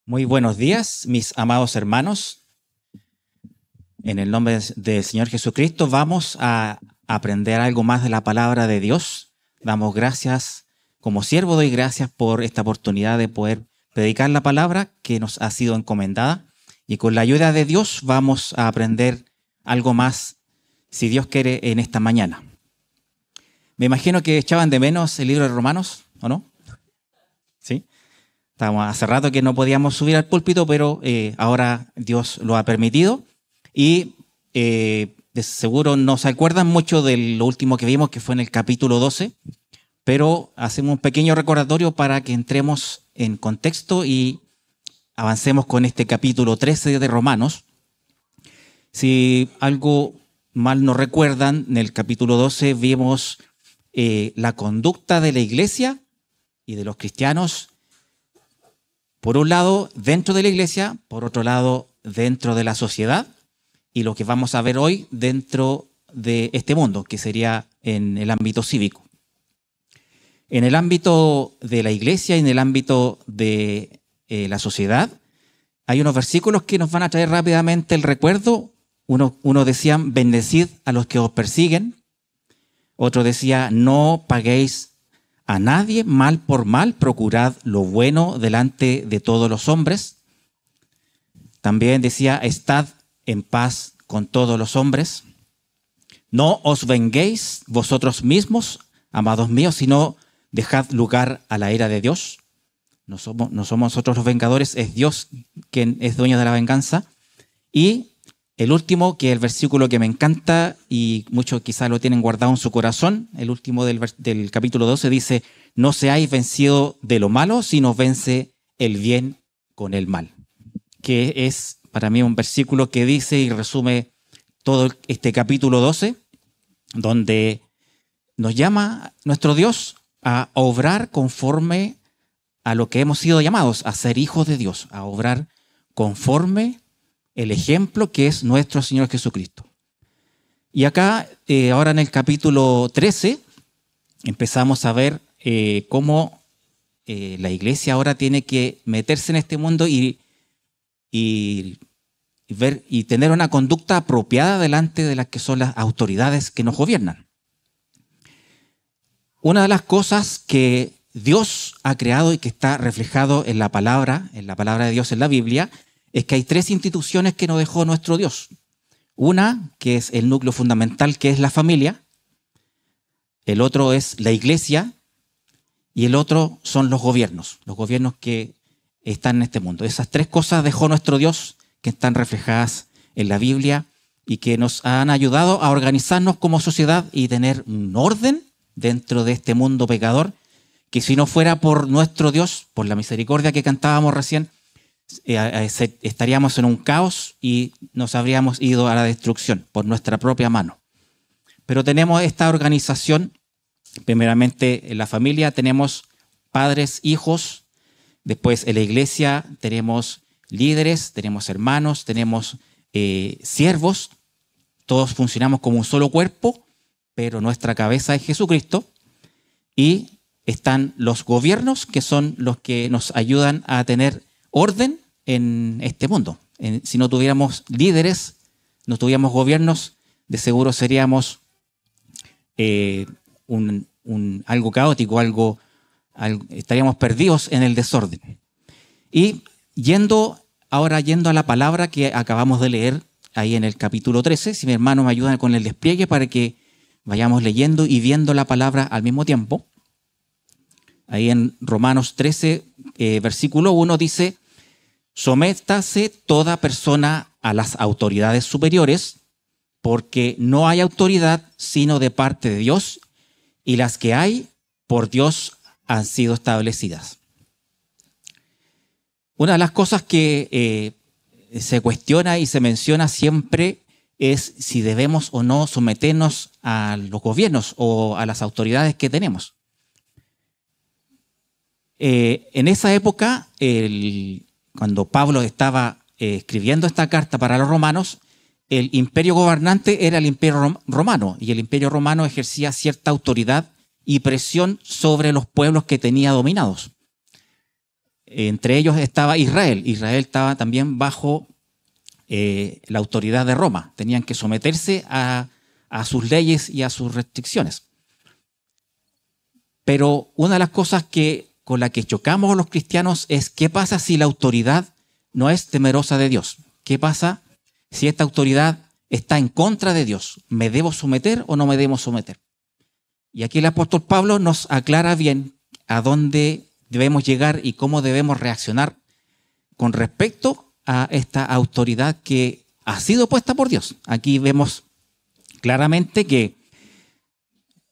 Muy buenos días, mis amados hermanos. En el nombre del Señor Jesucristo vamos a aprender algo más de la palabra de Dios. Damos gracias, como siervo doy gracias por esta oportunidad de poder predicar la palabra que nos ha sido encomendada. Y con la ayuda de Dios vamos a aprender algo más, si Dios quiere, en esta mañana. Me imagino que echaban de menos el libro de Romanos, ¿o no? ¿Sí? Estábamos hace rato que no podíamos subir al púlpito, pero ahora Dios lo ha permitido. Y de seguro no se acuerdan mucho de lo último que vimos, que fue en el capítulo 12, pero hacemos un pequeño recordatorio para que entremos en contexto y avancemos con este capítulo 13 de Romanos. Si algo mal no recuerdan, en el capítulo 12 vimos la conducta de la iglesia y de los cristianos, por un lado dentro de la iglesia, por otro lado dentro de la sociedad, y lo que vamos a ver hoy dentro de este mundo, que sería en el ámbito cívico. En el ámbito de la iglesia y en el ámbito de la sociedad, hay unos versículos que nos van a traer rápidamente el recuerdo. Uno decía, bendecid a los que os persiguen. Otro decía, no paguéis a nadie mal por mal, procurad lo bueno delante de todos los hombres. También decía, estad en paz con todos los hombres. No os venguéis vosotros mismos, amados míos, sino dejad lugar a la ira de Dios. No somos nosotros los vengadores, es Dios quien es dueño de la venganza. Y el último, que es el versículo que me encanta y muchos quizás lo tienen guardado en su corazón, el último del capítulo 12 dice, no seáis vencidos de lo malo, sino vence el bien con el mal. Que es para mí un versículo que dice y resume todo este capítulo 12, donde nos llama nuestro Dios a obrar conforme a lo que hemos sido llamados, a ser hijos de Dios, a obrar conforme el ejemplo que es nuestro Señor Jesucristo. Y acá, ahora en el capítulo 13, empezamos a ver cómo la iglesia ahora tiene que meterse en este mundo y ver y tener una conducta apropiada delante de las que son las autoridades que nos gobiernan. Una de las cosas que Dios ha creado y que está reflejado en la palabra de Dios en la Biblia, es que hay tres instituciones que nos dejó nuestro Dios. Una, que es el núcleo fundamental, que es la familia. El otro es la iglesia. Y el otro son los gobiernos que están en este mundo. Esas tres cosas dejó nuestro Dios, que están reflejadas en la Biblia y que nos han ayudado a organizarnos como sociedad y tener un orden dentro de este mundo pecador, que si no fuera por nuestro Dios, por la misericordia que cantábamos recién, estaríamos en un caos y nos habríamos ido a la destrucción por nuestra propia mano. Pero tenemos esta organización, primeramente en la familia tenemos padres, hijos, después en la iglesia tenemos líderes, tenemos hermanos, tenemos siervos, todos funcionamos como un solo cuerpo, pero nuestra cabeza es Jesucristo, y están los gobiernos, que son los que nos ayudan a tener orden en este mundo. Si no tuviéramos líderes, no tuviéramos gobiernos, de seguro seríamos algo caótico, estaríamos perdidos en el desorden. Y yendo a la palabra que acabamos de leer ahí en el capítulo 13, si mi hermano me ayuda con el despliegue para que vayamos leyendo y viendo la palabra al mismo tiempo. Ahí en Romanos 13, versículo 1 dice, sométase toda persona a las autoridades superiores, porque no hay autoridad sino de parte de Dios, y las que hay por Dios han sido establecidas. Una de las cosas que se cuestiona y se menciona siempre es si debemos o no someternos a los gobiernos o a las autoridades que tenemos. En esa época, cuando Pablo estaba escribiendo esta carta para los romanos, el imperio gobernante era el imperio romano, y el imperio romano ejercía cierta autoridad y presión sobre los pueblos que tenía dominados. entre ellos estaba Israel. Israel estaba también bajo la autoridad de Roma. Tenían que someterse a sus leyes y a sus restricciones. Pero una de las cosas con la que chocamos los cristianos es qué pasa si la autoridad no es temerosa de Dios. ¿Qué pasa si esta autoridad está en contra de Dios? ¿Me debo someter o no me debo someter? Y aquí el apóstol Pablo nos aclara bien a dónde debemos llegar y cómo debemos reaccionar con respecto a esta autoridad que ha sido puesta por Dios. Aquí vemos claramente que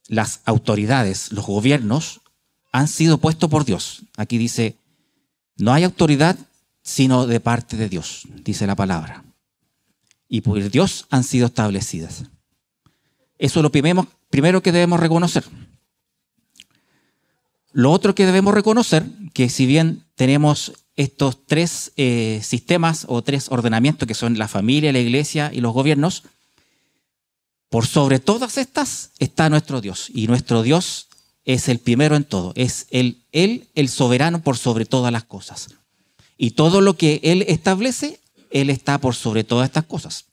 las autoridades, los gobiernos, han sido puestos por Dios. Aquí dice, no hay autoridad sino de parte de Dios, dice la palabra. Y por Dios han sido establecidas. Eso es lo primero que debemos reconocer. Lo otro que debemos reconocer, que si bien tenemos estos tres sistemas o tres ordenamientos que son la familia, la iglesia y los gobiernos, por sobre todas estas está nuestro Dios. Y nuestro Dios es el primero en todo. Es Él el soberano por sobre todas las cosas. Y todo lo que Él establece, Él está por sobre todas estas cosas.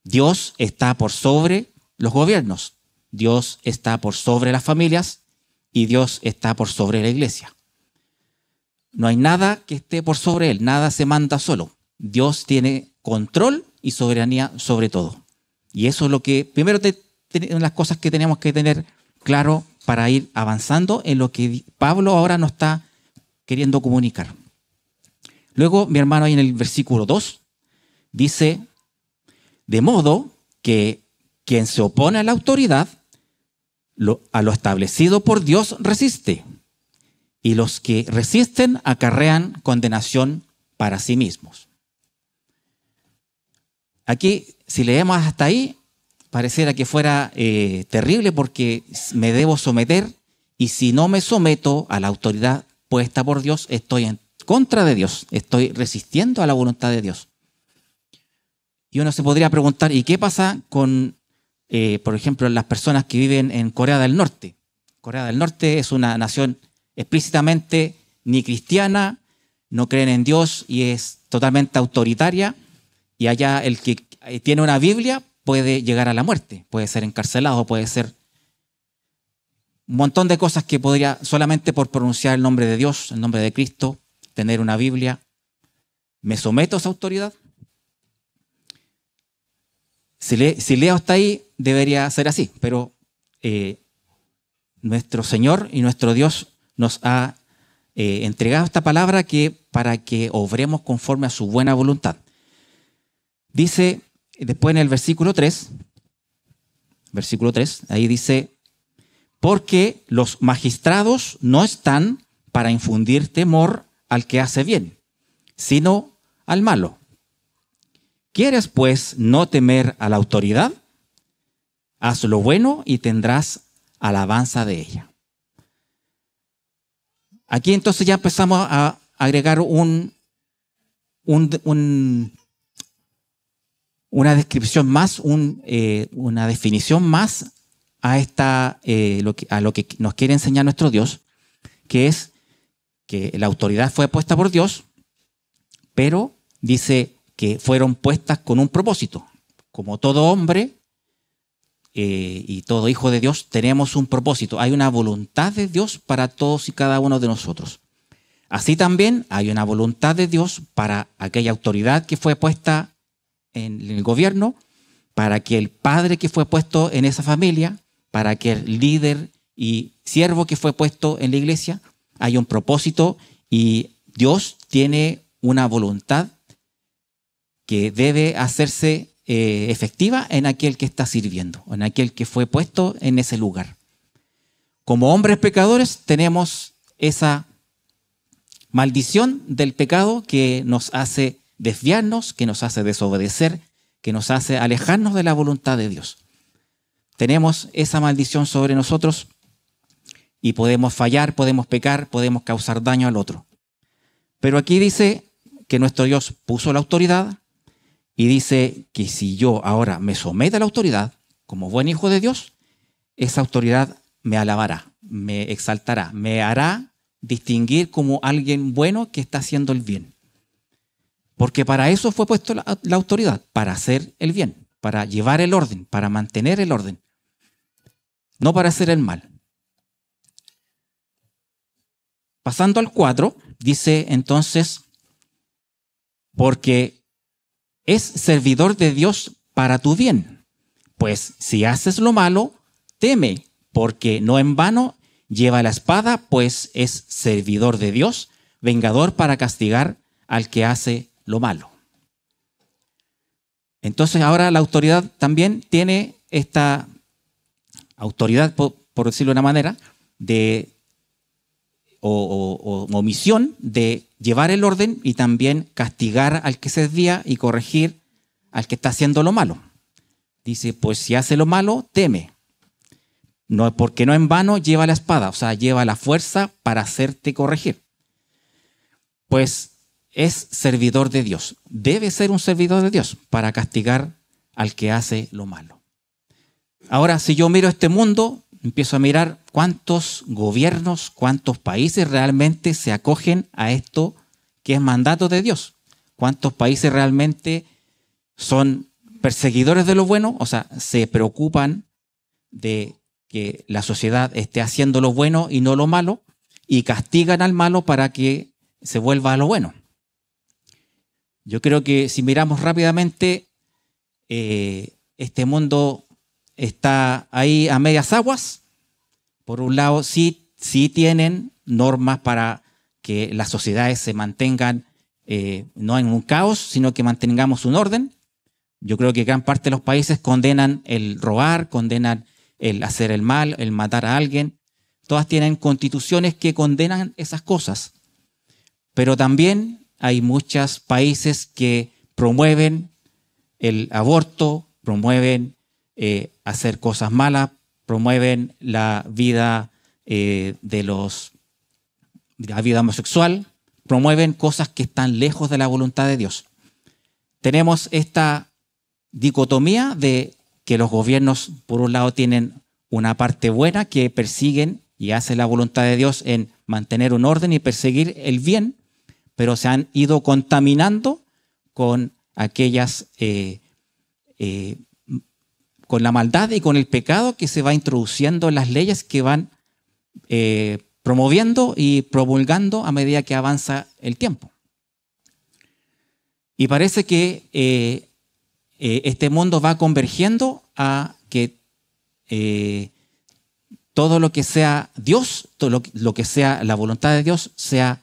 Dios está por sobre los gobiernos. Dios está por sobre las familias. Y Dios está por sobre la iglesia. No hay nada que esté por sobre Él. Nada se manda solo. Dios tiene control y soberanía sobre todo. Y eso es lo que, primero, las cosas que tenemos que tener claro para ir avanzando en lo que Pablo ahora nos está queriendo comunicar. Luego, mi hermano, ahí en el versículo 2, dice, de modo que quien se opone a la autoridad, a lo establecido por Dios resiste, y los que resisten acarrean condenación para sí mismos. Aquí, si leemos hasta ahí, pareciera que fuera terrible porque me debo someter y si no me someto a la autoridad puesta por Dios, estoy en contra de Dios, estoy resistiendo a la voluntad de Dios. Y uno se podría preguntar, ¿y qué pasa con, por ejemplo, las personas que viven en Corea del Norte? Corea del Norte es una nación explícitamente ni cristiana, no creen en Dios y es totalmente autoritaria. Y allá el que tiene una Biblia puede llegar a la muerte, puede ser encarcelado, puede ser un montón de cosas que podría, solamente por pronunciar el nombre de Dios, el nombre de Cristo, tener una Biblia. ¿Me someto a esa autoridad? Si leo hasta ahí, debería ser así, pero nuestro Señor y nuestro Dios nos ha entregado esta palabra para que obremos conforme a su buena voluntad. Dice, después en el versículo 3, ahí dice, porque los magistrados no están para infundir temor al que hace bien, sino al malo. ¿Quieres, pues, no temer a la autoridad? Haz lo bueno y tendrás alabanza de ella. Aquí entonces ya empezamos a agregar una descripción más, una definición más a lo que nos quiere enseñar nuestro Dios, que es que la autoridad fue puesta por Dios, pero dice que fueron puestas con un propósito. Como todo hombre y todo hijo de Dios, tenemos un propósito. Hay una voluntad de Dios para todos y cada uno de nosotros. Así también hay una voluntad de Dios para aquella autoridad que fue puesta en el gobierno, para aquel padre que fue puesto en esa familia, para aquel líder y siervo que fue puesto en la iglesia. Hay un propósito y Dios tiene una voluntad que debe hacerse efectiva en aquel que está sirviendo, en aquel que fue puesto en ese lugar. Como hombres pecadores tenemos esa maldición del pecado que nos hace desviarnos, que nos hace desobedecer, que nos hace alejarnos de la voluntad de Dios. Tenemos esa maldición sobre nosotros y podemos fallar, podemos pecar, podemos causar daño al otro. Pero aquí dice que nuestro Dios puso la autoridad y dice que si yo ahora me someto a la autoridad, como buen hijo de Dios, esa autoridad me alabará, me exaltará, me hará distinguir como alguien bueno que está haciendo el bien. Porque para eso fue puesto la autoridad, para hacer el bien, para llevar el orden, para mantener el orden, no para hacer el mal. Pasando al 4, dice entonces, porque es servidor de Dios para tu bien. Pues si haces lo malo, teme, porque no en vano lleva la espada, pues es servidor de Dios, vengador para castigar al que hace lo malo. Entonces ahora la autoridad también tiene esta autoridad, por decirlo de una manera, o misión de llevar el orden y también castigar al que se desvía y corregir al que está haciendo lo malo. Dice, pues si hace lo malo, teme. No, porque no en vano lleva la espada, o sea, lleva la fuerza para hacerte corregir. Pues es servidor de Dios. Debe ser un servidor de Dios para castigar al que hace lo malo. Ahora, si yo miro este mundo, empiezo a mirar cuántos gobiernos, cuántos países realmente se acogen a esto que es mandato de Dios. Cuántos países realmente son perseguidores de lo bueno, o sea, se preocupan de que la sociedad esté haciendo lo bueno y no lo malo, y castigan al malo para que se vuelva a lo bueno. Yo creo que si miramos rápidamente, este mundo está ahí a medias aguas. Por un lado, sí tienen normas para que las sociedades se mantengan no en un caos, sino que mantengamos un orden. Yo creo que gran parte de los países condenan el robar, condenan el hacer el mal, el matar a alguien. Todas tienen constituciones que condenan esas cosas. Pero también hay muchos países que promueven el aborto, promueven hacer cosas malas, promueven la vida la vida homosexual, promueven cosas que están lejos de la voluntad de Dios. Tenemos esta dicotomía de que los gobiernos, por un lado, tienen una parte buena que persiguen y hacen la voluntad de Dios en mantener un orden y perseguir el bien, pero se han ido contaminando con aquellas, con la maldad y con el pecado que se va introduciendo en las leyes que van promoviendo y promulgando a medida que avanza el tiempo. Y parece que este mundo va convergiendo a que todo lo que sea Dios, todo lo que sea la voluntad de Dios, sea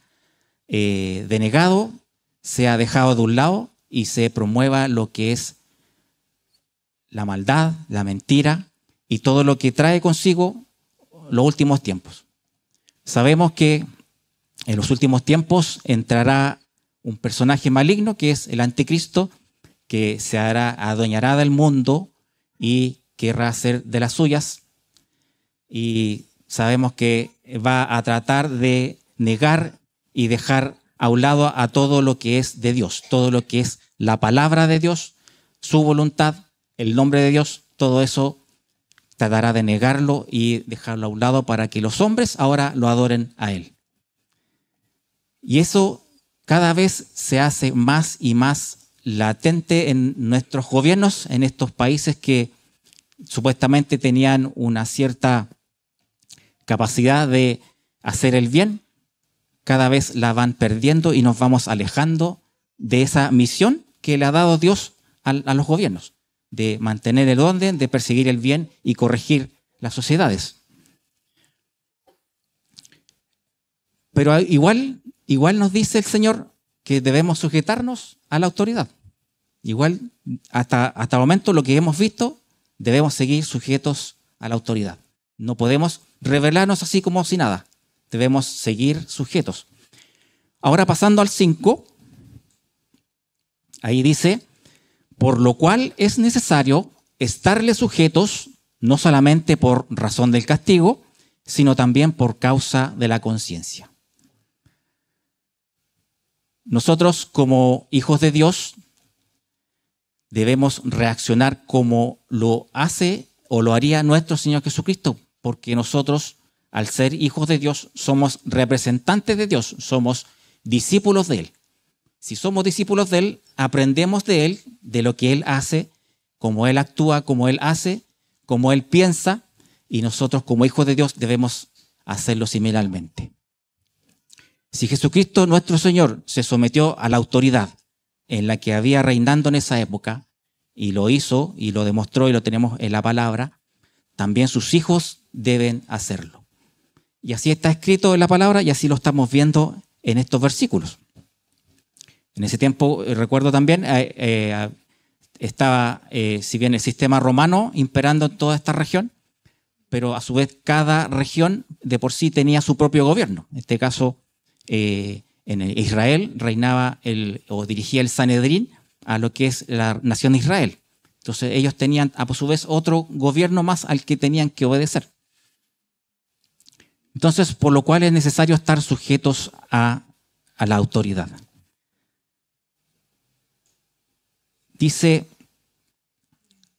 denegado, sea dejado de un lado y se promueva lo que es la maldad, la mentira y todo lo que trae consigo los últimos tiempos. Sabemos que en los últimos tiempos entrará un personaje maligno que es el anticristo, que se adueñará del mundo y querrá hacer de las suyas. Y sabemos que va a tratar de negar y dejar a un lado a todo lo que es de Dios, todo lo que es la palabra de Dios, su voluntad, el nombre de Dios, todo eso tratará de negarlo y dejarlo a un lado para que los hombres ahora lo adoren a Él. Y eso cada vez se hace más y más latente en nuestros gobiernos, en estos países que supuestamente tenían una cierta capacidad de hacer el bien, cada vez la van perdiendo y nos vamos alejando de esa misión que le ha dado Dios a los gobiernos, de mantener el orden, de perseguir el bien y corregir las sociedades. Pero igual nos dice el Señor que debemos sujetarnos a la autoridad. Igual, hasta el momento, lo que hemos visto, debemos seguir sujetos a la autoridad. No podemos rebelarnos así como si nada. Debemos seguir sujetos. Ahora pasando al 5, ahí dice, por lo cual es necesario estarle sujetos, no solamente por razón del castigo, sino también por causa de la conciencia. Nosotros, como hijos de Dios, debemos reaccionar como lo hace o lo haría nuestro Señor Jesucristo, porque nosotros al ser hijos de Dios, somos representantes de Dios, somos discípulos de Él. Si somos discípulos de Él, aprendemos de Él, de lo que Él hace, cómo Él actúa, cómo Él hace, cómo Él piensa, y nosotros como hijos de Dios debemos hacerlo similarmente. Si Jesucristo, nuestro Señor, se sometió a la autoridad en la que había reinando en esa época, y lo hizo, y lo demostró, y lo tenemos en la palabra, también sus hijos deben hacerlo. Y así está escrito en la palabra, y así lo estamos viendo en estos versículos. En ese tiempo, recuerdo también, estaba, si bien el sistema romano imperando en toda esta región, pero a su vez cada región de por sí tenía su propio gobierno. En este caso, en Israel reinaba o dirigía el Sanedrín a lo que es la nación de Israel. Entonces ellos tenían a su vez otro gobierno más al que tenían que obedecer. Entonces, por lo cual es necesario estar sujetos a la autoridad. Dice,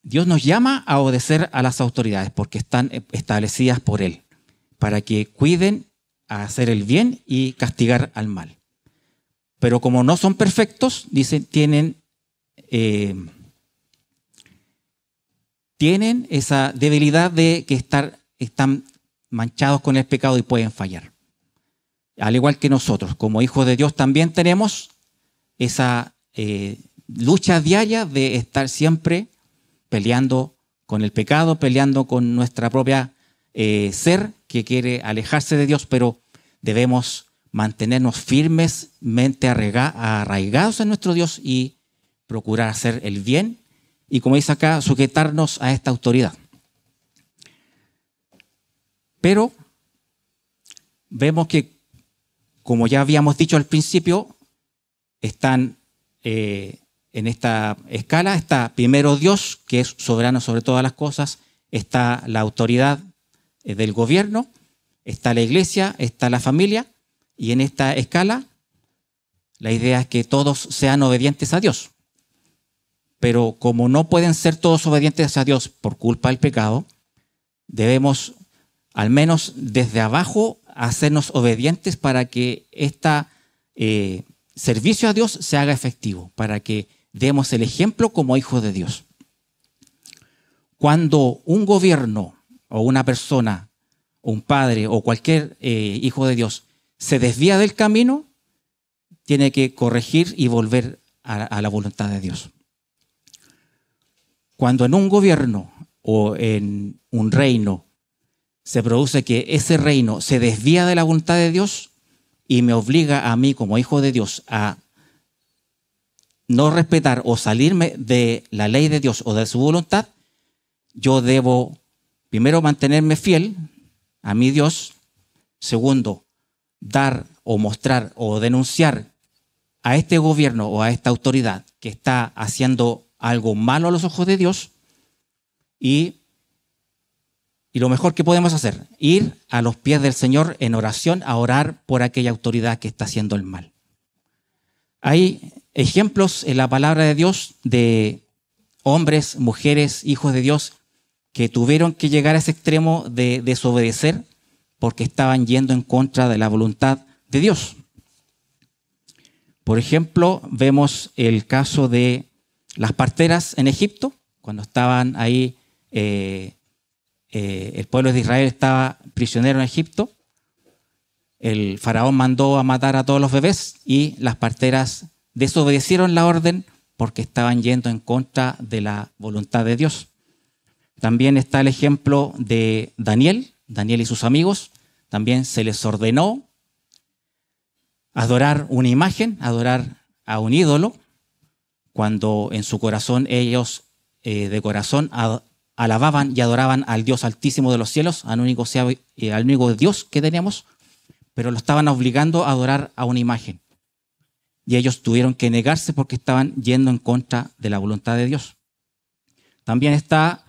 Dios nos llama a obedecer a las autoridades porque están establecidas por Él, para que cuiden a hacer el bien y castigar al mal. Pero como no son perfectos, dicen, tienen esa debilidad de que están manchados con el pecado y pueden fallar. Al igual que nosotros, como hijos de Dios, también tenemos esa lucha diaria de estar siempre peleando con el pecado, peleando con nuestra propia ser que quiere alejarse de Dios, pero debemos mantenernos firmemente arraigados en nuestro Dios y procurar hacer el bien y, como dice acá, sujetarnos a esta autoridad. Pero vemos que, como ya habíamos dicho al principio, están en esta escala, está primero Dios, que es soberano sobre todas las cosas, está la autoridad del gobierno, está la iglesia, está la familia, y en esta escala la idea es que todos sean obedientes a Dios. Pero como no pueden ser todos obedientes a Dios por culpa del pecado, debemos, al menos desde abajo, hacernos obedientes para que este servicio a Dios se haga efectivo, para que demos el ejemplo como hijos de Dios. Cuando un gobierno o una persona, un padre o cualquier hijo de Dios se desvía del camino, tiene que corregir y volver a la voluntad de Dios. Cuando en un gobierno o en un reino se produce que ese reino se desvía de la voluntad de Dios y me obliga a mí como hijo de Dios a no respetar o salirme de la ley de Dios o de su voluntad, yo debo primero mantenerme fiel a mi Dios. Segundo, dar o mostrar o denunciar a este gobierno o a esta autoridad que está haciendo algo malo a los ojos de Dios. Y lo mejor que podemos hacer, ir a los pies del Señor en oración a orar por aquella autoridad que está haciendo el mal. Hay ejemplos en la palabra de Dios de hombres, mujeres, hijos de Dios que tuvieron que llegar a ese extremo de desobedecer porque estaban yendo en contra de la voluntad de Dios. Por ejemplo, vemos el caso de las parteras en Egipto, cuando estaban ahí, el pueblo de Israel estaba prisionero en Egipto. El faraón mandó a matar a todos los bebés y las parteras desobedecieron la orden porque estaban yendo en contra de la voluntad de Dios. También está el ejemplo de Daniel y sus amigos. También se les ordenó adorar una imagen, adorar a un ídolo, cuando en su corazón ellos de corazón alababan y adoraban al Dios altísimo de los cielos, al único Dios que tenemos, pero lo estaban obligando a adorar a una imagen. Y ellos tuvieron que negarse porque estaban yendo en contra de la voluntad de Dios. También está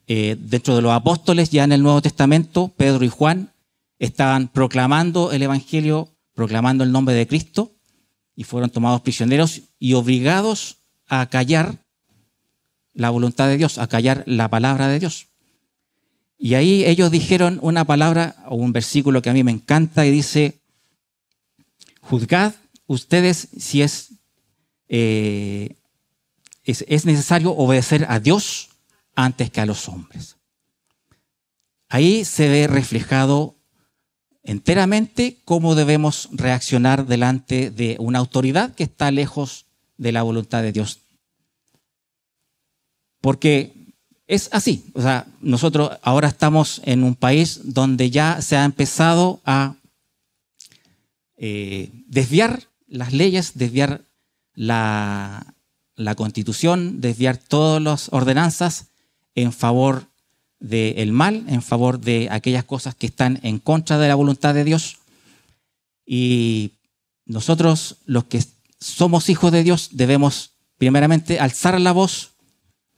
dentro de los apóstoles, ya en el Nuevo Testamento, Pedro y Juan estaban proclamando el Evangelio, proclamando el nombre de Cristo, y fueron tomados prisioneros y obligados a callar la voluntad de Dios, a callar la palabra de Dios. Y ahí ellos dijeron una palabra o un versículo que a mí me encanta y dice, juzgad ustedes si es necesario obedecer a Dios antes que a los hombres. Ahí se ve reflejado enteramente cómo debemos reaccionar delante de una autoridad que está lejos de la voluntad de Dios. Porque es así. O sea, nosotros ahora estamos en un país donde ya se ha empezado a desviar las leyes, desviar la Constitución, desviar todas las ordenanzas en favor del mal, en favor de aquellas cosas que están en contra de la voluntad de Dios. Y nosotros, los que somos hijos de Dios, debemos primeramente alzar la voz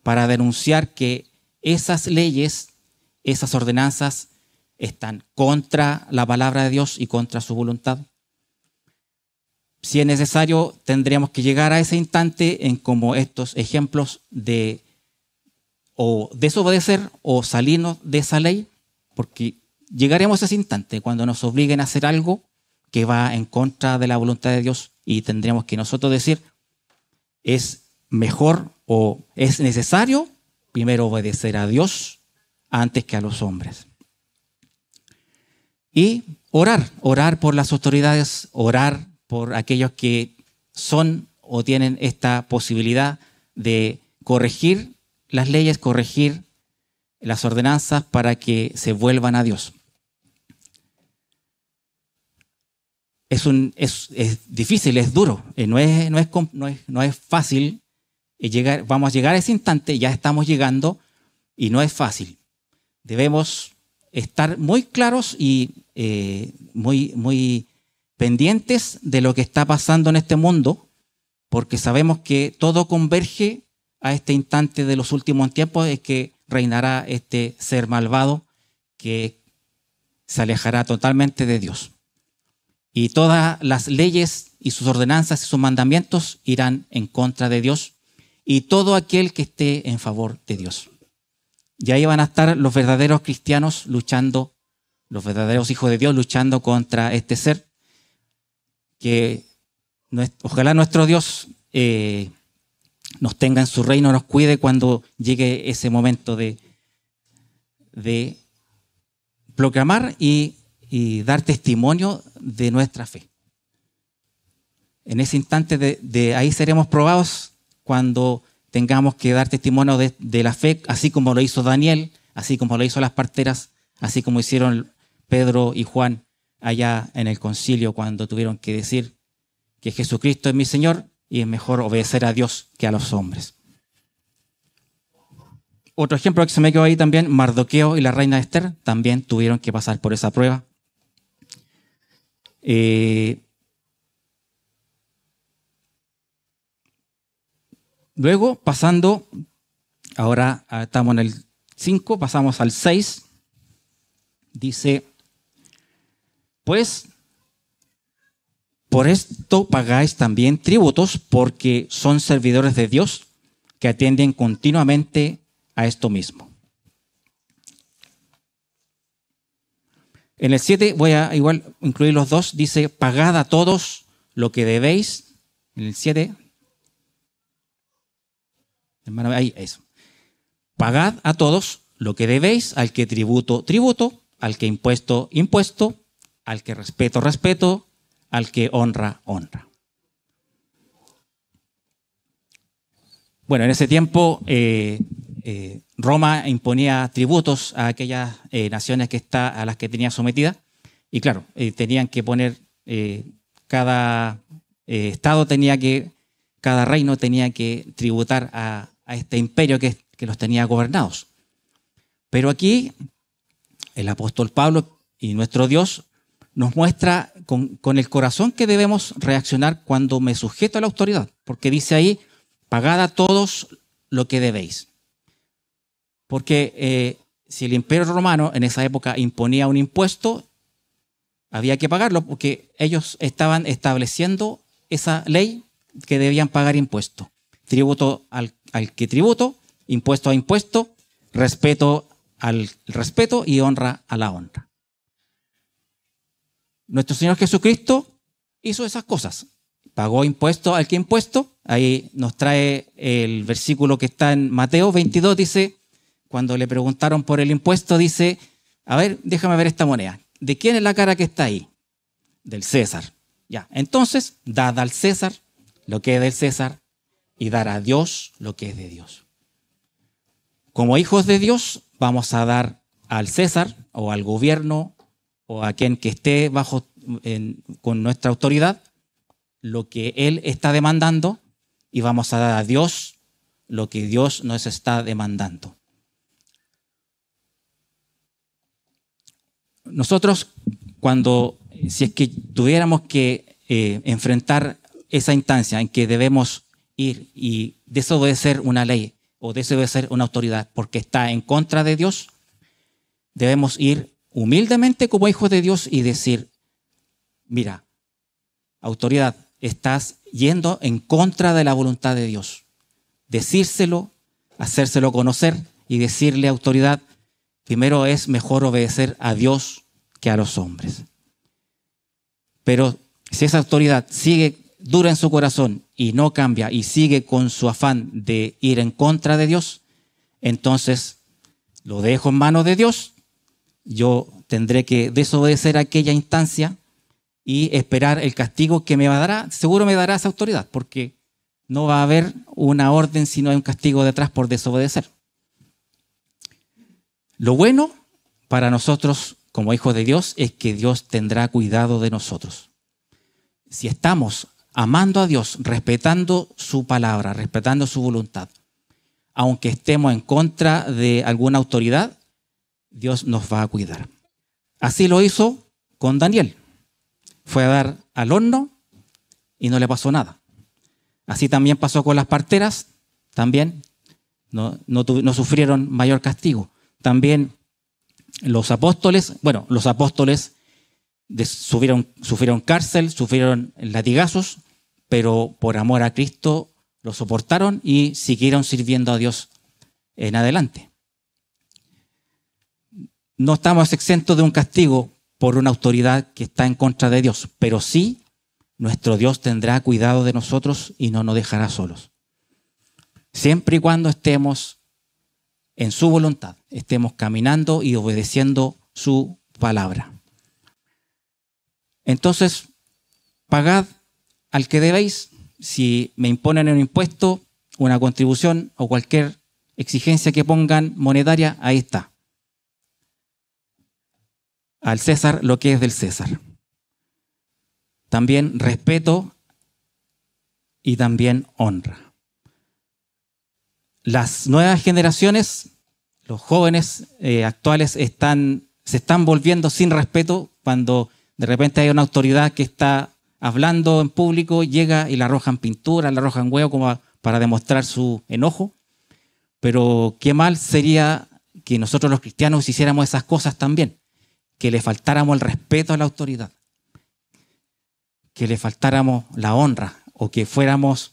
para denunciar que esas leyes, esas ordenanzas están contra la palabra de Dios y contra su voluntad. Si es necesario, tendríamos que llegar a ese instante en como estos ejemplos de o desobedecer o salirnos de esa ley, porque llegaremos a ese instante cuando nos obliguen a hacer algo que va en contra de la voluntad de Dios y tendremos que nosotros decir, es mejor o es necesario primero obedecer a Dios antes que a los hombres. Y orar por las autoridades, orar por aquellos que son o tienen esta posibilidad de corregir las leyes, corregir las ordenanzas para que se vuelvan a Dios. Es difícil, es duro, no es fácil llegar. Vamos a llegar a ese instante, ya estamos llegando y no es fácil. Debemos estar muy claros y muy pendientes de lo que está pasando en este mundo, porque sabemos que todo converge a este instante de los últimos tiempos, es que reinará este ser malvado que se alejará totalmente de Dios. Y todas las leyes y sus ordenanzas y sus mandamientos irán en contra de Dios y todo aquel que esté en favor de Dios. Y ahí van a estar los verdaderos cristianos luchando, los verdaderos hijos de Dios luchando contra este ser, que ojalá nuestro Dios nos tenga en su reino, nos cuide cuando llegue ese momento de proclamar y dar testimonio de nuestra fe. En ese instante de ahí seremos probados cuando tengamos que dar testimonio de la fe, así como lo hizo Daniel, así como lo hizo las parteras, así como hicieron Pedro y Juan allá en el concilio cuando tuvieron que decir que Jesucristo es mi Señor y es mejor obedecer a Dios que a los hombres. Otro ejemplo que se me quedó ahí también, Mardoqueo y la reina Esther también tuvieron que pasar por esa prueba. Luego, pasando, ahora estamos en el 5, pasamos al 6, dice, pues por esto pagáis también tributos, porque son servidores de Dios que atienden continuamente a esto mismo. En el 7 voy a igual incluir los dos, dice, pagad a todos lo que debéis. En el 7, hermano, ahí eso. Pagad a todos lo que debéis, al que tributo, tributo, al que impuesto, impuesto, al que respeto, respeto, al que honra, honra. Bueno, en ese tiempo Roma imponía tributos a aquellas naciones a las que tenía sometidas y claro, tenían que poner, cada estado cada reino tenía que tributar a este imperio que los tenía gobernados. Pero aquí el apóstol Pablo y nuestro Dios nos muestra con el corazón que debemos reaccionar cuando me sujeto a la autoridad, porque dice ahí, pagad a todos lo que debéis. Porque si el imperio romano en esa época imponía un impuesto, había que pagarlo porque ellos estaban estableciendo esa ley que debían pagar impuesto. Tributo al que tributo, impuesto a impuesto, respeto al respeto y honra a la honra. Nuestro Señor Jesucristo hizo esas cosas. Pagó impuesto al que impuesto. Ahí nos trae el versículo que está en Mateo 22, dice, cuando le preguntaron por el impuesto, dice, a ver, déjame ver esta moneda. ¿De quién es la cara que está ahí? Del César. Ya, entonces, dad al César lo que es del César y dar a Dios lo que es de Dios. Como hijos de Dios, vamos a dar al César o al gobierno o a quien que esté con nuestra autoridad lo que él está demandando y vamos a dar a Dios lo que Dios nos está demandando. Nosotros, si es que tuviéramos que enfrentar esa instancia en que debemos ir y desobedecer una ley o desobedecer una autoridad porque está en contra de Dios, debemos ir humildemente como hijos de Dios y decir, mira, autoridad, estás yendo en contra de la voluntad de Dios. Decírselo, hacérselo conocer y decirle, autoridad, primero es mejor obedecer a Dios que a los hombres. Pero si esa autoridad sigue dura en su corazón y no cambia y sigue con su afán de ir en contra de Dios, entonces lo dejo en manos de Dios. Yo tendré que desobedecer aquella instancia y esperar el castigo que me va a dar. Seguro me dará esa autoridad, porque no va a haber una orden si no hay un castigo detrás por desobedecer. Lo bueno para nosotros como hijos de Dios es que Dios tendrá cuidado de nosotros. Si estamos amando a Dios, respetando su palabra, respetando su voluntad, aunque estemos en contra de alguna autoridad, Dios nos va a cuidar. Así lo hizo con Daniel. Fue a dar al horno y no le pasó nada. Así también pasó con las parteras, también no sufrieron mayor castigo. También los apóstoles sufrieron cárcel, sufrieron latigazos, pero por amor a Cristo lo soportaron y siguieron sirviendo a Dios en adelante. No estamos exentos de un castigo por una autoridad que está en contra de Dios, pero sí nuestro Dios tendrá cuidado de nosotros y no nos dejará solos. Siempre y cuando estemos en su voluntad, estemos caminando y obedeciendo su palabra. Entonces, pagad al que debéis. Si me imponen un impuesto, una contribución o cualquier exigencia que pongan monetaria, ahí está. Al César lo que es del César. También respeto y también honra. Las nuevas generaciones, los jóvenes actuales se están volviendo sin respeto cuando de repente hay una autoridad que está hablando en público, llega y le arrojan pintura, le arrojan huevo como para demostrar su enojo. Pero qué mal sería que nosotros los cristianos hiciéramos esas cosas también, que le faltáramos el respeto a la autoridad, que le faltáramos la honra o que fuéramos,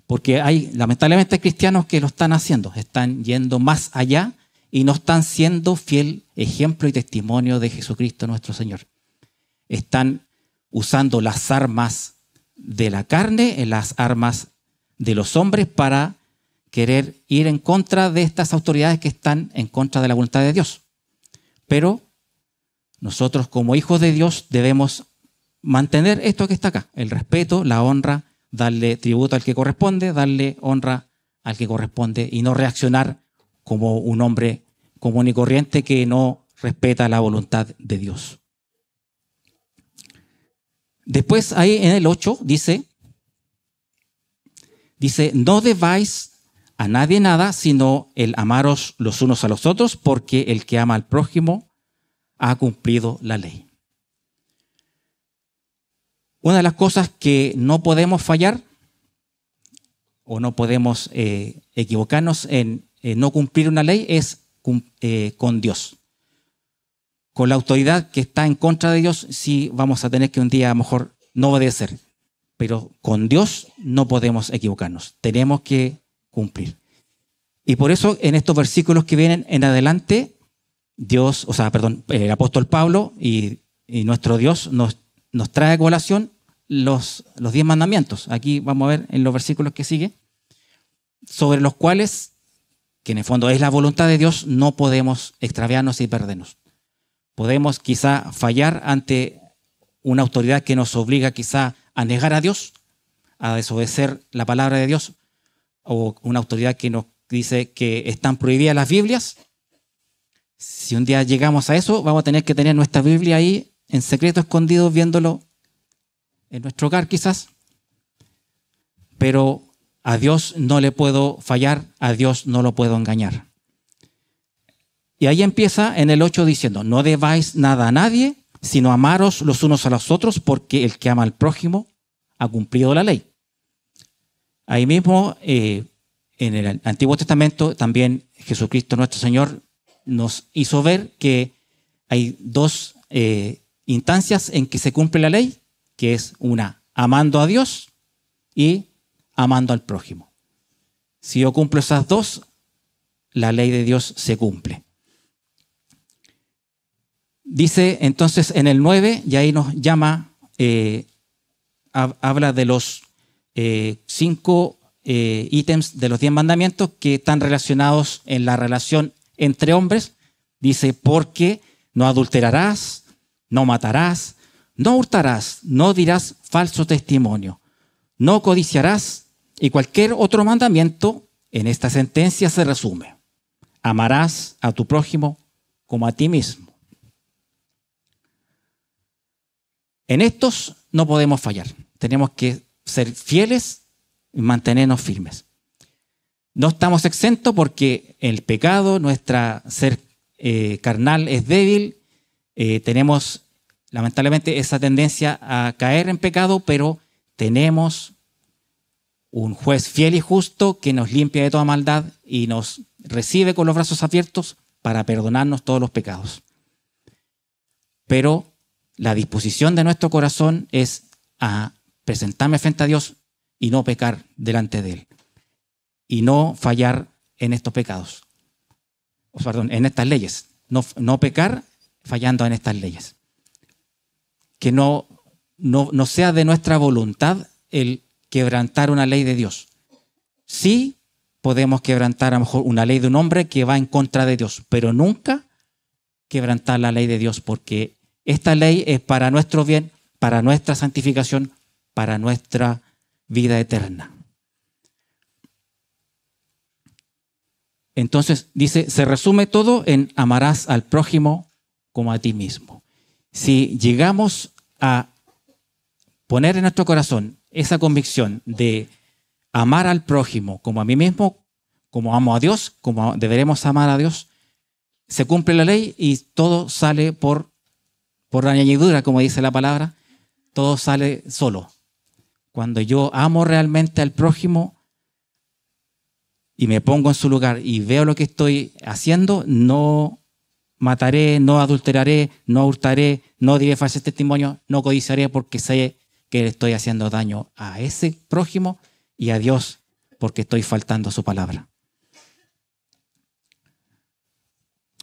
porque hay lamentablemente cristianos que lo están haciendo, están yendo más allá y no están siendo fiel ejemplo y testimonio de Jesucristo nuestro Señor. Están usando las armas de la carne, las armas de los hombres para querer ir en contra de estas autoridades que están en contra de la voluntad de Dios. Pero nosotros como hijos de Dios debemos mantener esto que está acá, el respeto, la honra, darle tributo al que corresponde, darle honra al que corresponde y no reaccionar como un hombre común y corriente que no respeta la voluntad de Dios. Después ahí en el 8 dice, no debáis a nadie nada, sino el amaros los unos a los otros, porque el que ama al prójimo ha cumplido la ley. Una de las cosas que no podemos fallar o no podemos equivocarnos en no cumplir una ley es con Dios. Con la autoridad que está en contra de Dios, sí vamos a tener que un día a lo mejor no obedecer. Pero con Dios no podemos equivocarnos. Tenemos que cumplir. Y por eso en estos versículos que vienen en adelante, el apóstol Pablo y nuestro Dios nos trae a colación los 10 mandamientos. Aquí vamos a ver en los versículos que siguen, sobre los cuales, que en el fondo es la voluntad de Dios, no podemos extraviarnos y perdernos. Podemos quizá fallar ante una autoridad que nos obliga quizá a negar a Dios, a desobedecer la palabra de Dios, o una autoridad que nos dice que están prohibidas las Biblias. Si un día llegamos a eso, vamos a tener que tener nuestra Biblia ahí en secreto, escondido, viéndolo en nuestro hogar quizás. Pero a Dios no le puedo fallar, a Dios no lo puedo engañar. Y ahí empieza en el 8 diciendo: no debáis nada a nadie, sino amaros los unos a los otros, porque el que ama al prójimo ha cumplido la ley. Ahí mismo, en el Antiguo Testamento, también Jesucristo nuestro Señor nos hizo ver que hay dos instancias en que se cumple la ley, que es una, amando a Dios y amando al prójimo. Si yo cumplo esas dos, la ley de Dios se cumple. Dice entonces en el 9, y ahí nos llama, habla de los 5 ítems de los 10 mandamientos que están relacionados en la relación entre hombres. Dice: porque no adulterarás, no matarás, no hurtarás, no dirás falso testimonio, no codiciarás. Y cualquier otro mandamiento en esta sentencia se resume: amarás a tu prójimo como a ti mismo. En estos no podemos fallar. Tenemos que ser fieles y mantenernos firmes. No estamos exentos porque el pecado, nuestra ser carnal es débil. Tenemos lamentablemente esa tendencia a caer en pecado, pero tenemos un juez fiel y justo que nos limpia de toda maldad y nos recibe con los brazos abiertos para perdonarnos todos los pecados. Pero la disposición de nuestro corazón es a presentarme frente a Dios y no pecar delante de Él. Y no fallar en estos pecados. En estas leyes. No pecar fallando en estas leyes. Que no sea de nuestra voluntad el quebrantar una ley de Dios. Sí podemos quebrantar a lo mejor una ley de un hombre que va en contra de Dios, pero nunca quebrantar la ley de Dios, porque esta ley es para nuestro bien, para nuestra santificación, para nuestra vida eterna. Entonces dice, se resume todo en amarás al prójimo como a ti mismo. Si llegamos a poner en nuestro corazón esa convicción de amar al prójimo como a mí mismo, como amo a Dios, como deberemos amar a Dios, se cumple la ley y todo sale por añadidura, como dice la palabra, todo sale solo. Cuando yo amo realmente al prójimo y me pongo en su lugar y veo lo que estoy haciendo, no mataré, no adulteraré, no hurtaré, no diré falso testimonio, no codiciaré, porque sé que le estoy haciendo daño a ese prójimo y a Dios porque estoy faltando a su palabra.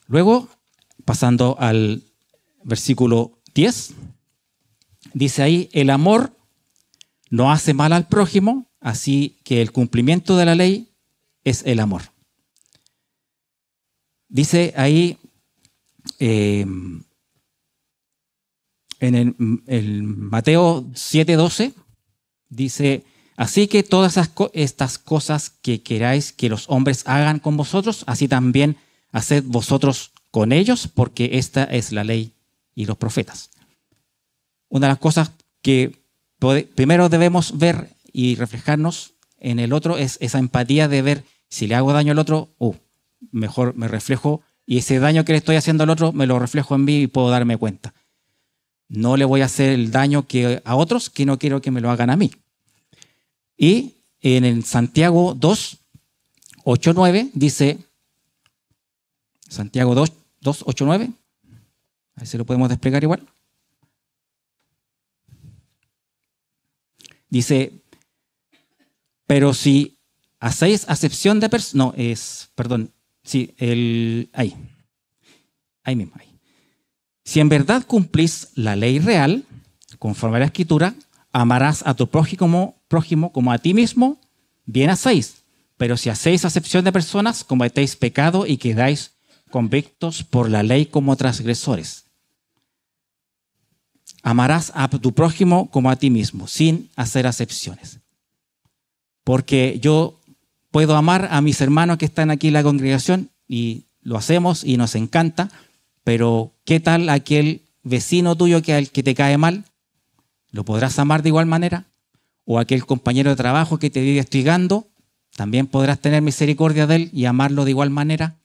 Luego, pasando al versículo 10, dice ahí: el amor no hace mal al prójimo, así que el cumplimiento de la ley es el amor. Dice ahí en el Mateo 7:12, dice: así que todas estas cosas que queráis que los hombres hagan con vosotros, así también haced vosotros con ellos, porque esta es la ley y los profetas. Una de las cosas que primero debemos ver y reflejarnos en el otro es esa empatía de ver, si le hago daño al otro, mejor me reflejo, y ese daño que le estoy haciendo al otro me lo reflejo en mí y puedo darme cuenta. No le voy a hacer el daño a otros que no quiero que me lo hagan a mí. Y en el Santiago 2, 8, 9 dice, Santiago 2, 8, 9, a ver si lo podemos desplegar igual. Dice: pero si hacéis acepción de personas. No, perdón, sí, ahí mismo. Ahí. Si en verdad cumplís la ley real, conforme a la Escritura, amarás a tu prójimo como a ti mismo, bien hacéis. Pero si hacéis acepción de personas, cometéis pecado y quedáis convictos por la ley como transgresores. Amarás a tu prójimo como a ti mismo, sin hacer acepciones. Porque yo puedo amar a mis hermanos que están aquí en la congregación y lo hacemos y nos encanta, pero ¿qué tal aquel vecino tuyo que te cae mal? ¿Lo podrás amar de igual manera? ¿O aquel compañero de trabajo que te vive hostigando? ¿También podrás tener misericordia de él y amarlo de igual manera?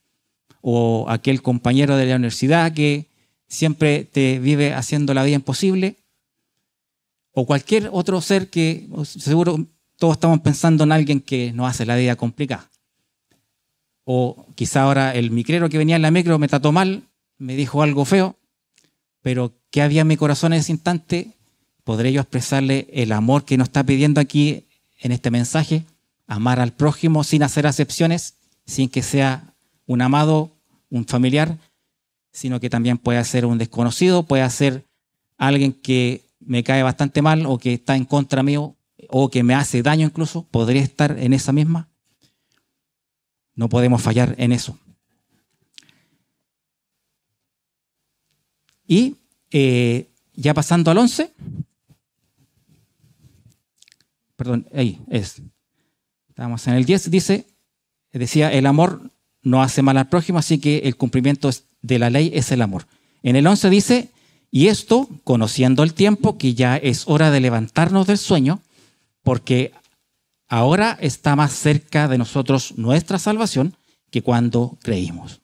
¿O aquel compañero de la universidad que siempre te vive haciendo la vida imposible? ¿O cualquier otro ser que seguro todos estamos pensando en alguien que nos hace la vida complicada? O quizá ahora el micrero que venía en la micro me trató mal, me dijo algo feo, pero ¿qué había en mi corazón en ese instante? ¿Podré yo expresarle el amor que nos está pidiendo aquí en este mensaje? Amar al prójimo sin hacer acepciones, sin que sea un amado, un familiar, sino que también puede ser un desconocido, puede ser alguien que me cae bastante mal o que está en contra mío o que me hace daño incluso. ¿Podría estar en esa misma? No podemos fallar en eso. Y ya pasando al 11, perdón, ahí es. Estamos en el 10, decía, el amor no hace mal al prójimo, así que el cumplimiento de la ley es el amor. En el 11 dice, y esto, conociendo el tiempo, que ya es hora de levantarnos del sueño, porque ahora está más cerca de nosotros nuestra salvación que cuando creímos.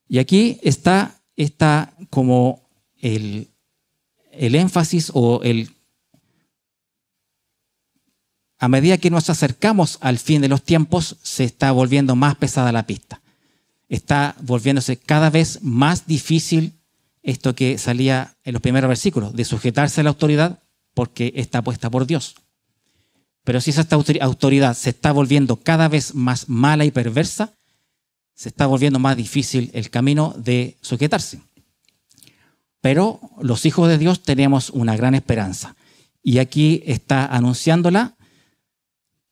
Y aquí está como el énfasis o a medida que nos acercamos al fin de los tiempos, se está volviendo más pesada la pista. Está volviéndose cada vez más difícil esto que salía en los primeros versículos, de sujetarse a la autoridad porque está puesta por Dios. Pero si esa autoridad se está volviendo cada vez más mala y perversa, se está volviendo más difícil el camino de sujetarse. Pero los hijos de Dios tenemos una gran esperanza. Y aquí está anunciándola,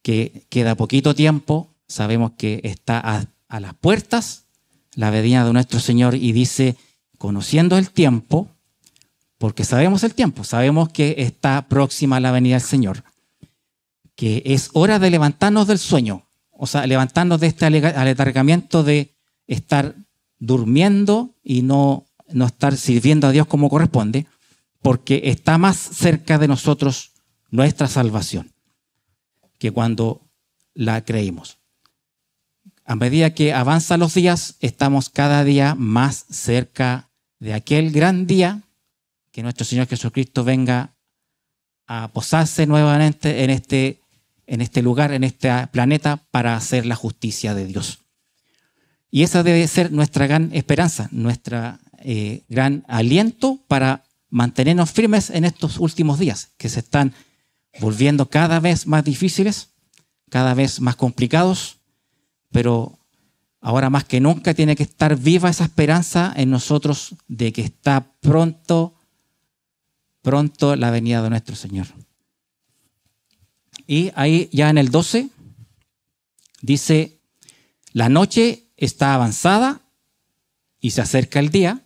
que queda poquito tiempo, sabemos que está a las puertas la venida de nuestro Señor y dice, conociendo el tiempo, porque sabemos el tiempo, sabemos que está próxima la venida del Señor, que es hora de levantarnos del sueño, o sea, levantarnos de este aletargamiento de estar durmiendo y no estar sirviendo a Dios como corresponde, porque está más cerca de nosotros nuestra salvación que cuando la creímos. A medida que avanzan los días, estamos cada día más cerca de aquel gran día que nuestro Señor Jesucristo venga a posarse nuevamente en este lugar, en este planeta, para hacer la justicia de Dios. Y esa debe ser nuestra gran esperanza, nuestra gran aliento para mantenernos firmes en estos últimos días, que se están volviendo cada vez más difíciles, cada vez más complicados, pero ahora más que nunca tiene que estar viva esa esperanza en nosotros de que está pronto la venida de nuestro Señor. Y ahí ya en el 12 dice, la noche está avanzada y se acerca el día,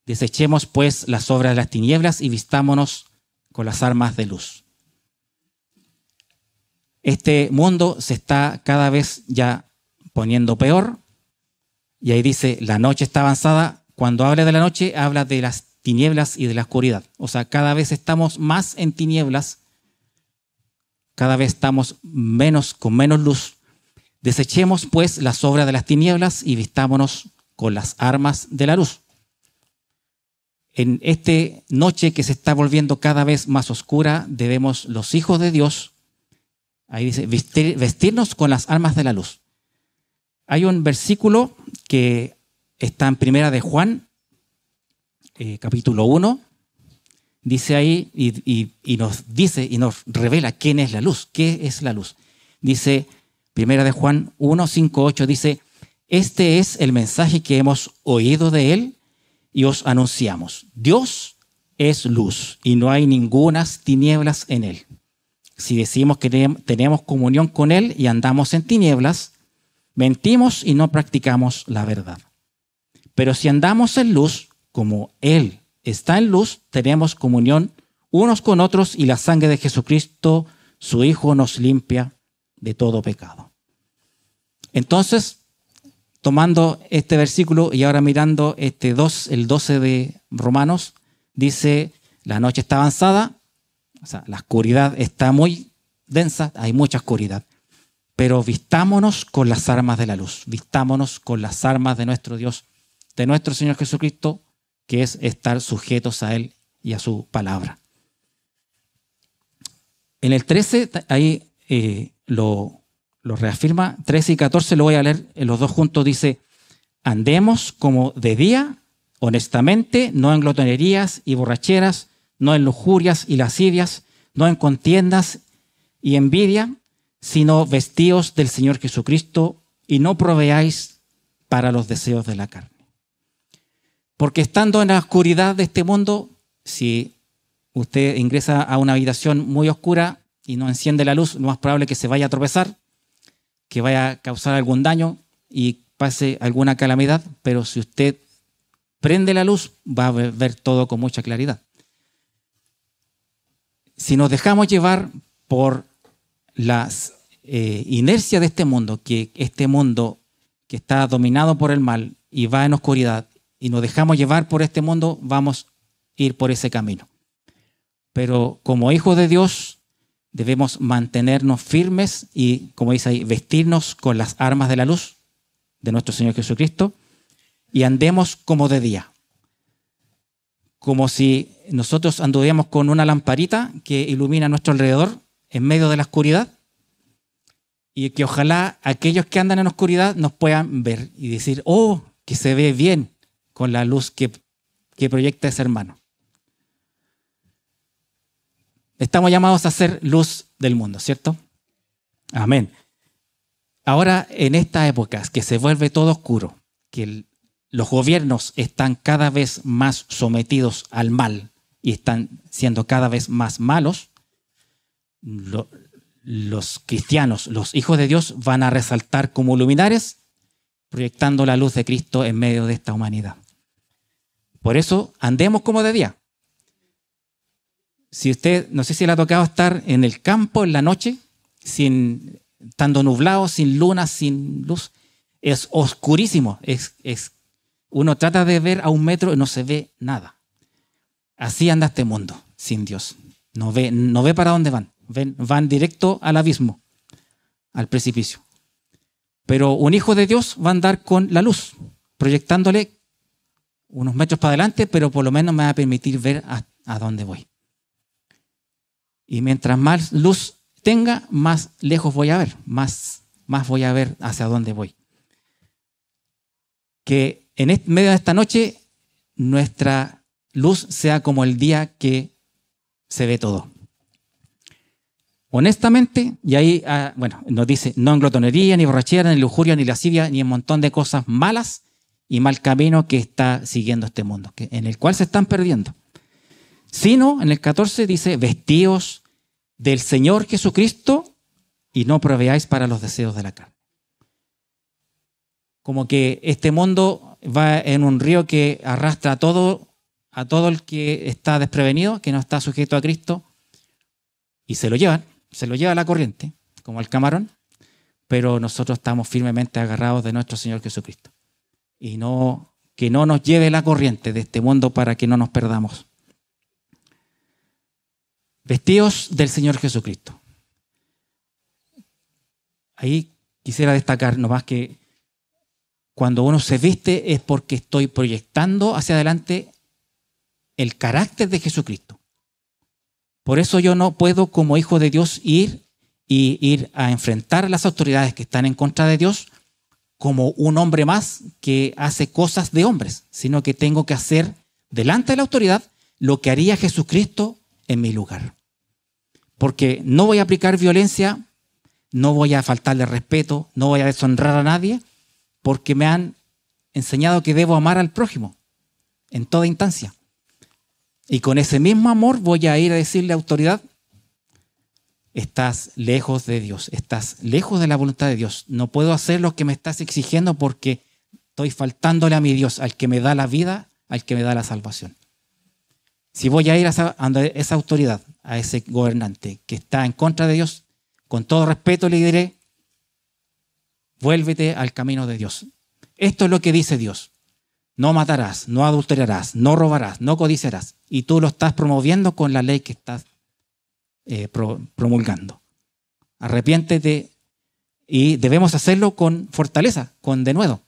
desechemos pues las obras de las tinieblas y vistámonos con las armas de luz. Este mundo se está cada vez ya poniendo peor, y ahí dice, la noche está avanzada. Cuando habla de la noche, habla de las tinieblas y de la oscuridad. O sea, cada vez estamos más en tinieblas, cada vez estamos con menos luz. Desechemos pues las obras de las tinieblas y vistámonos con las armas de la luz. En esta noche que se está volviendo cada vez más oscura, debemos los hijos de Dios, ahí dice, vestirnos con las armas de la luz. Hay un versículo que está en Primera de Juan, capítulo 1, dice ahí y nos dice y nos revela quién es la luz, qué es la luz. Dice, Primera de Juan 1, 5, 8, dice, este es el mensaje que hemos oído de él y os anunciamos. Dios es luz y no hay ningunas tinieblas en él. Si decimos que tenemos comunión con él y andamos en tinieblas, mentimos y no practicamos la verdad. Pero si andamos en luz, como él está en luz, tenemos comunión unos con otros y la sangre de Jesucristo, su Hijo, nos limpia de todo pecado. Entonces, tomando este versículo y ahora mirando el 12 de Romanos, dice, la noche está avanzada, o sea, la oscuridad está muy densa, hay mucha oscuridad, pero vistámonos con las armas de la luz, vistámonos con las armas de nuestro Dios, de nuestro Señor Jesucristo, que es estar sujetos a Él y a su palabra. En el 13, ahí lo reafirma, 13 y 14, lo voy a leer en los dos juntos, dice, andemos como de día, honestamente, no en glotonerías y borracheras, no en lujurias y lascivias, no en contiendas y envidia, sino vestíos del Señor Jesucristo y no proveáis para los deseos de la carne. Porque estando en la oscuridad de este mundo, si usted ingresa a una habitación muy oscura y no enciende la luz, lo más probable es que se vaya a tropezar, que vaya a causar algún daño y pase alguna calamidad, pero si usted prende la luz, va a ver todo con mucha claridad. Si nos dejamos llevar por la inercia de este mundo que está dominado por el mal y va en oscuridad, y nos dejamos llevar por este mundo, vamos a ir por ese camino. Pero como hijos de Dios, debemos mantenernos firmes y, como dice ahí, vestirnos con las armas de la luz de nuestro Señor Jesucristo y andemos como de día. Como si nosotros anduviéramos con una lamparita que ilumina a nuestro alrededor en medio de la oscuridad y que ojalá aquellos que andan en oscuridad nos puedan ver y decir, oh, que se ve bien con la luz que proyecta ese hermano. Estamos llamados a ser luz del mundo, ¿cierto? Amén. Ahora, en esta época que se vuelve todo oscuro, que los gobiernos están cada vez más sometidos al mal y están siendo cada vez más malos, los cristianos, los hijos de Dios, van a resaltar como luminares, proyectando la luz de Cristo en medio de esta humanidad. Por eso, andemos como de día. Si usted, no sé si le ha tocado estar en el campo en la noche, estando nublado, sin luna, sin luz, es oscurísimo. Uno trata de ver a 1 metro y no se ve nada. Así anda este mundo, sin Dios. No ve para dónde van. Van directo al abismo, al precipicio. Pero un hijo de Dios va a andar con la luz, proyectándole unos metros para adelante, pero por lo menos me va a permitir ver a dónde voy. Y mientras más luz tenga, más lejos voy a ver, más voy a ver hacia dónde voy. Que en medio de esta noche nuestra luz sea como el día que se ve todo. Honestamente, y ahí nos dice, no en glotonería, ni borrachera, ni lujuria, ni lascivia, ni en un montón de cosas malas y mal camino que está siguiendo este mundo, en el cual se están perdiendo. Sino, en el 14 dice, vestíos del Señor Jesucristo y no proveáis para los deseos de la carne. Como que este mundo va en un río que arrastra a todo el que está desprevenido, que no está sujeto a Cristo, y se lo lleva la corriente, como el camarón, pero nosotros estamos firmemente agarrados de nuestro Señor Jesucristo. Y que no nos lleve la corriente de este mundo para que no nos perdamos. Vestidos del Señor Jesucristo. Ahí quisiera destacar nomás que cuando uno se viste es porque estoy proyectando hacia adelante el carácter de Jesucristo. Por eso yo no puedo, como hijo de Dios, ir a enfrentar las autoridades que están en contra de Dios como un hombre más que hace cosas de hombres, sino que tengo que hacer delante de la autoridad lo que haría Jesucristo en mi lugar. Porque no voy a aplicar violencia, no voy a faltarle respeto, no voy a deshonrar a nadie, porque me han enseñado que debo amar al prójimo en toda instancia. Y con ese mismo amor voy a ir a decirle a autoridad: estás lejos de Dios, estás lejos de la voluntad de Dios. No puedo hacer lo que me estás exigiendo porque estoy faltándole a mi Dios, al que me da la vida, al que me da la salvación. Si voy a ir a esa autoridad, a ese gobernante que está en contra de Dios, con todo respeto le diré: vuélvete al camino de Dios. Esto es lo que dice Dios. No matarás, no adulterarás, no robarás, no codiciarás. Y tú lo estás promoviendo con la ley que estás promulgando. Arrepiéntete, y debemos hacerlo con fortaleza, con denuedo,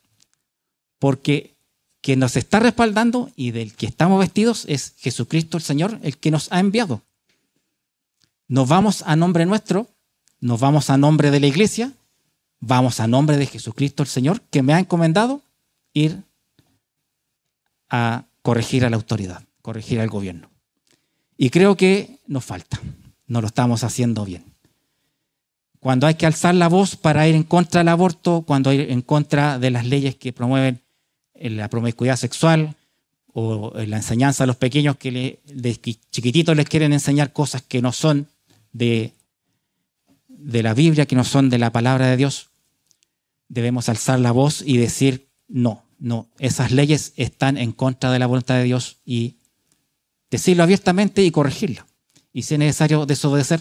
porque quien nos está respaldando y del que estamos vestidos es Jesucristo el Señor, el que nos ha enviado. Nos vamos a nombre nuestro, nos vamos a nombre de la iglesia, vamos a nombre de Jesucristo el Señor, que me ha encomendado ir a corregir a la autoridad, corregir al gobierno. Y creo que nos falta, no lo estamos haciendo bien. Cuando hay que alzar la voz para ir en contra del aborto, cuando ir en contra de las leyes que promueven la promiscuidad sexual o la enseñanza a los pequeños que de chiquititos les quieren enseñar cosas que no son de la Biblia, que no son de la palabra de Dios, debemos alzar la voz y decir: no, esas leyes están en contra de la voluntad de Dios, y decirlo abiertamente y corregirlo. Y si es necesario desobedecer.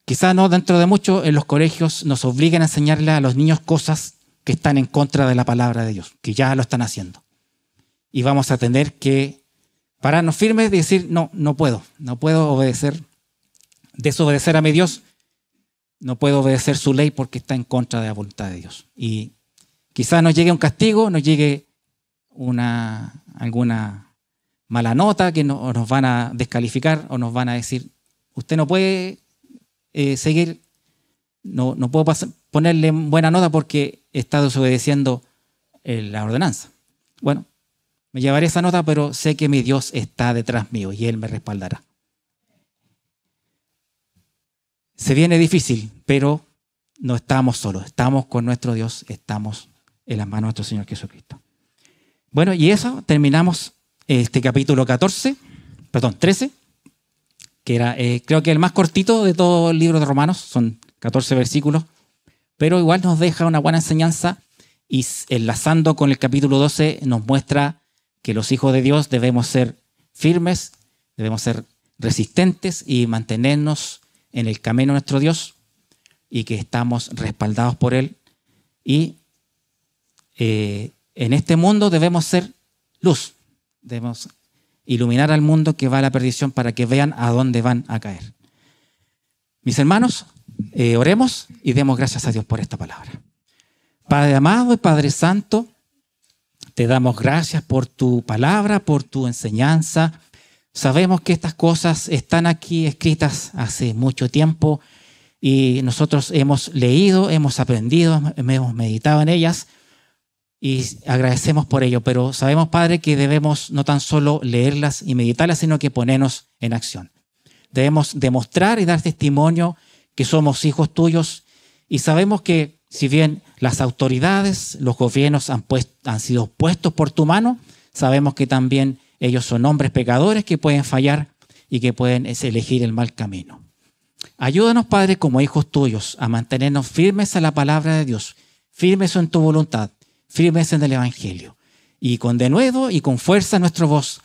Quizá no dentro de mucho en los colegios nos obliguen a enseñarle a los niños cosas que están en contra de la palabra de Dios, que ya lo están haciendo. Y vamos a tener que pararnos firmes y decir: no puedo desobedecer a mi Dios, no puedo obedecer su ley porque está en contra de la voluntad de Dios. Y quizás nos llegue un castigo, nos llegue alguna mala nota que nos van a descalificar o nos van a decir: usted no puede seguir, no puedo ponerle buena nota porque está desobedeciendo la ordenanza. Bueno, me llevaré esa nota, pero sé que mi Dios está detrás mío y Él me respaldará. Se viene difícil, pero no estamos solos, estamos con nuestro Dios, estamos en las manos de nuestro Señor Jesucristo. Bueno, y eso terminamos este capítulo 13, que era creo que el más cortito de todo el libro de Romanos, son 14 versículos, pero igual nos deja una buena enseñanza, y enlazando con el capítulo 12 nos muestra que los hijos de Dios debemos ser firmes, debemos ser resistentes y mantenernos en el camino de nuestro Dios, y que estamos respaldados por Él. Y en este mundo debemos ser luz, debemos iluminar al mundo que va a la perdición para que vean a dónde van a caer. Mis hermanos, oremos y demos gracias a Dios por esta palabra. Padre amado y Padre santo, te damos gracias por tu palabra, por tu enseñanza. Sabemos que estas cosas están aquí escritas hace mucho tiempo y nosotros hemos leído, hemos aprendido, hemos meditado en ellas y agradecemos por ello. Pero sabemos, Padre, que debemos no tan solo leerlas y meditarlas, sino que ponernos en acción. Debemos demostrar y dar testimonio que somos hijos tuyos, y sabemos que si bien las autoridades, los gobiernos han sido puestos por tu mano, sabemos que también ellos son hombres pecadores que pueden fallar y que pueden elegir el mal camino. Ayúdanos, Padre, como hijos tuyos, a mantenernos firmes a la palabra de Dios, firmes en tu voluntad, firmes en el Evangelio, y con denuedo y con fuerza nuestra voz,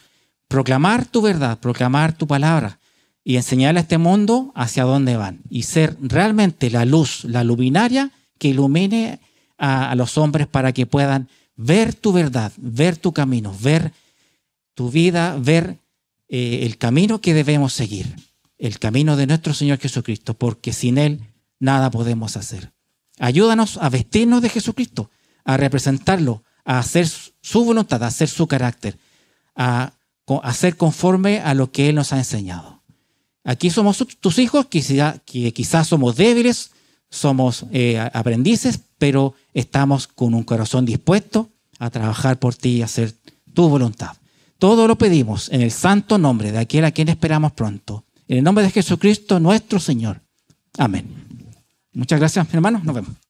proclamar tu verdad, proclamar tu palabra, y enseñarle a este mundo hacia dónde van, y ser realmente la luz, la luminaria que ilumine a los hombres para que puedan ver tu verdad, ver tu camino, ver tu vida, ver el camino que debemos seguir, el camino de nuestro Señor Jesucristo, porque sin Él nada podemos hacer. Ayúdanos a vestirnos de Jesucristo, a representarlo, a hacer su voluntad, a hacer su carácter, a hacer conforme a lo que Él nos ha enseñado. Aquí somos tus hijos, que quizás somos débiles, somos aprendices, pero estamos con un corazón dispuesto a trabajar por ti y hacer tu voluntad. Todo lo pedimos en el santo nombre de aquel a quien esperamos pronto. En el nombre de Jesucristo, nuestro Señor. Amén. Muchas gracias, mi hermano. Nos vemos.